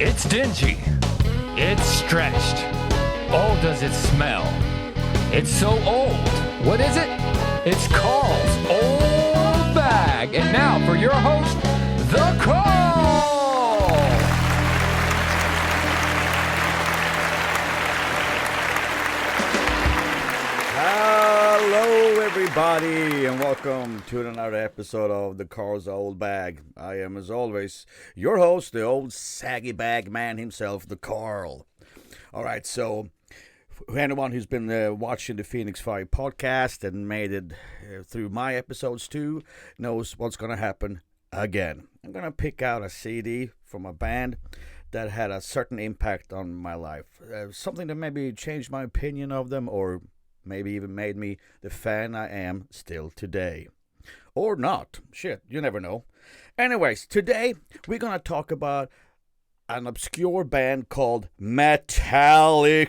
It's dingy. It's stretched. Oh, does it smell? It's so old. What is it? It's Carl's Old Bag. And now for your host, the Carl. Hello, everybody, and welcome to another episode of the Carl's Old Bag. I am, as always, your host, the old saggy bag man himself, the Carl. All right, so for anyone who's been watching the Phoenix 5 podcast and made it through my episodes too knows what's going to happen again. I'm going to pick out a CD from a band that had a certain impact on my life. Something that maybe changed my opinion of them, or maybe even made me the fan I am still today. Or not. Shit, you never know. Anyways, today we're going to talk about an obscure band called Metallica.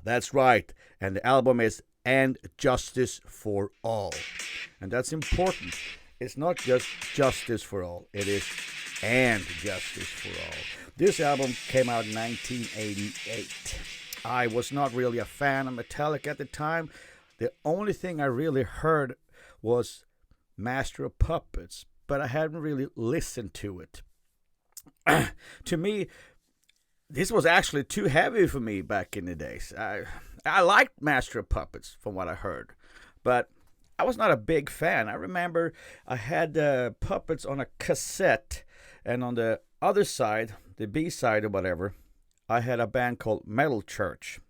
That's right. And the album is And Justice for All. And that's important. It's not just Justice for All. It is And Justice for All. This album came out in 1988. I was not really a fan of Metallica at the time. The only thing I really heard was Master of Puppets, but I hadn't really listened to it. To me, this was actually too heavy for me back in the days. I liked Master of Puppets from what I heard, but I was not a big fan. I remember I had Puppets on a cassette, and on the other side, the B side or whatever, I had a band called Metal Church,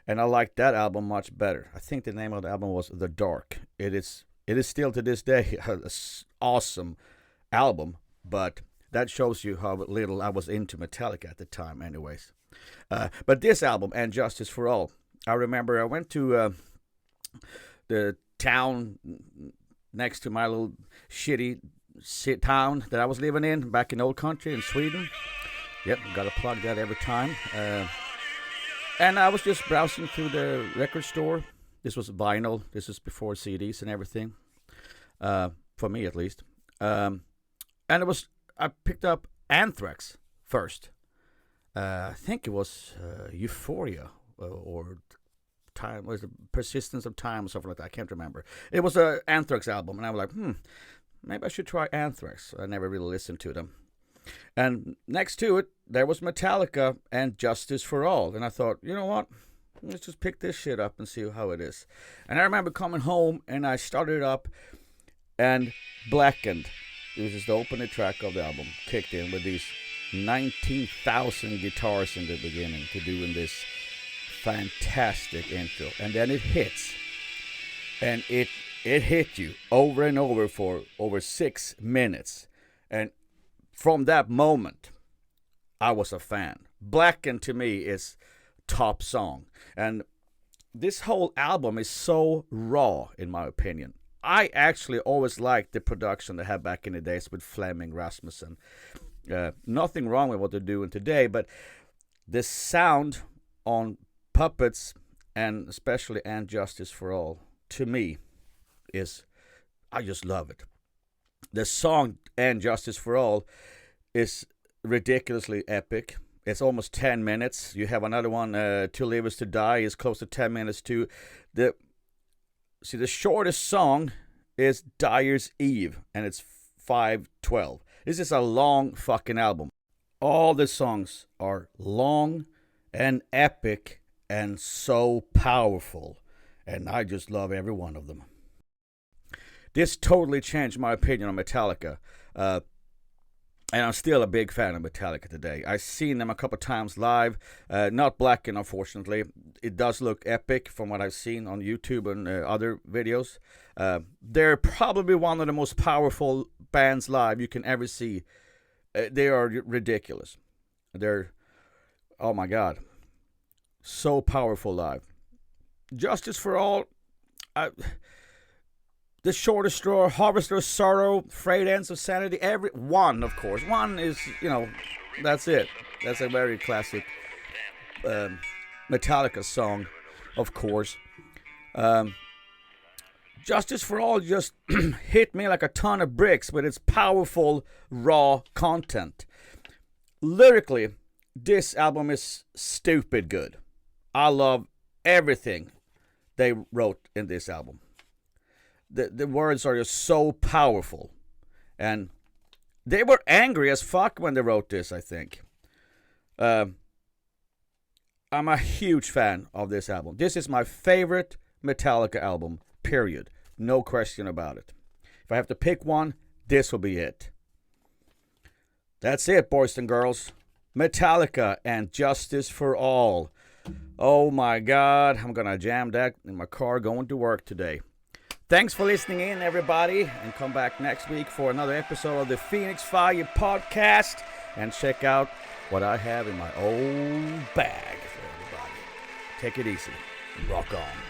and I liked that album much better. I think the name of the album was The Dark. It is still to this day an awesome album, but that shows you how little I was into Metallica at the time anyways. But this album, And Justice for All, I remember I went to the town next to my little shitty town that I was living in back in Old Country in Sweden. Yep, gotta plug that every time. And I was just browsing through the record store. This was vinyl. This is before CDs and everything, for me at least. And I picked up Anthrax first. I think it was Euphoria or Time, was it Persistence of Time or something like that. I can't remember. It was an Anthrax album, and I was like, maybe I should try Anthrax. I never really listened to them. And next to it, there was Metallica and Justice for All. And I thought, you know what? Let's just pick this shit up and see how it is. And I remember coming home and I started it up, and Blackened, which is the opening track of the album, kicked in with these 19,000 guitars in the beginning to doing this fantastic intro. And then it hits. And it hit you over and over for over 6 minutes. And from that moment, I was a fan. Blackened to me is top song. And this whole album is so raw, in my opinion. I actually always liked the production they had back in the days with Fleming Rasmussen. Nothing wrong with what they're doing today, but the sound on Puppets, and especially And Justice for All, to me, I just love it. The song And Justice for All is ridiculously epic. It's almost 10 minutes. You have another one, To Live Is To Die, is close to 10 minutes too. The shortest song is Dyer's Eve, and it's 5:12. This is a long fucking album. All the songs are long and epic and so powerful, and I just love every one of them. This totally changed my opinion on Metallica. And I'm still a big fan of Metallica today. I've seen them a couple times live. Not Blackened, unfortunately. It does look epic from what I've seen on YouTube and other videos. They're probably one of the most powerful bands live you can ever see. They are ridiculous. They're, oh my God, so powerful live. Justice for All, The Shortest Straw, Harvester of Sorrow, Frayed Ends of Sanity, one, of course. One is, that's it. That's a very classic Metallica song, of course. Justice for All just hit me like a ton of bricks with its powerful, raw content. lyrically, this album is stupid good. I love everything they wrote in this album. The words are just so powerful. And they were angry as fuck when they wrote this, I think. I'm a huge fan of this album. This is my favorite Metallica album, period. No question about it. If I have to pick one, this will be it. That's it, boys and girls. Metallica and Justice for All. Oh my God, I'm gonna jam that in my car going to work today. Thanks for listening in, everybody, and come back next week for another episode of the Phoenix Fire Podcast, and check out what I have in my old bag for everybody. Take it easy. Rock on.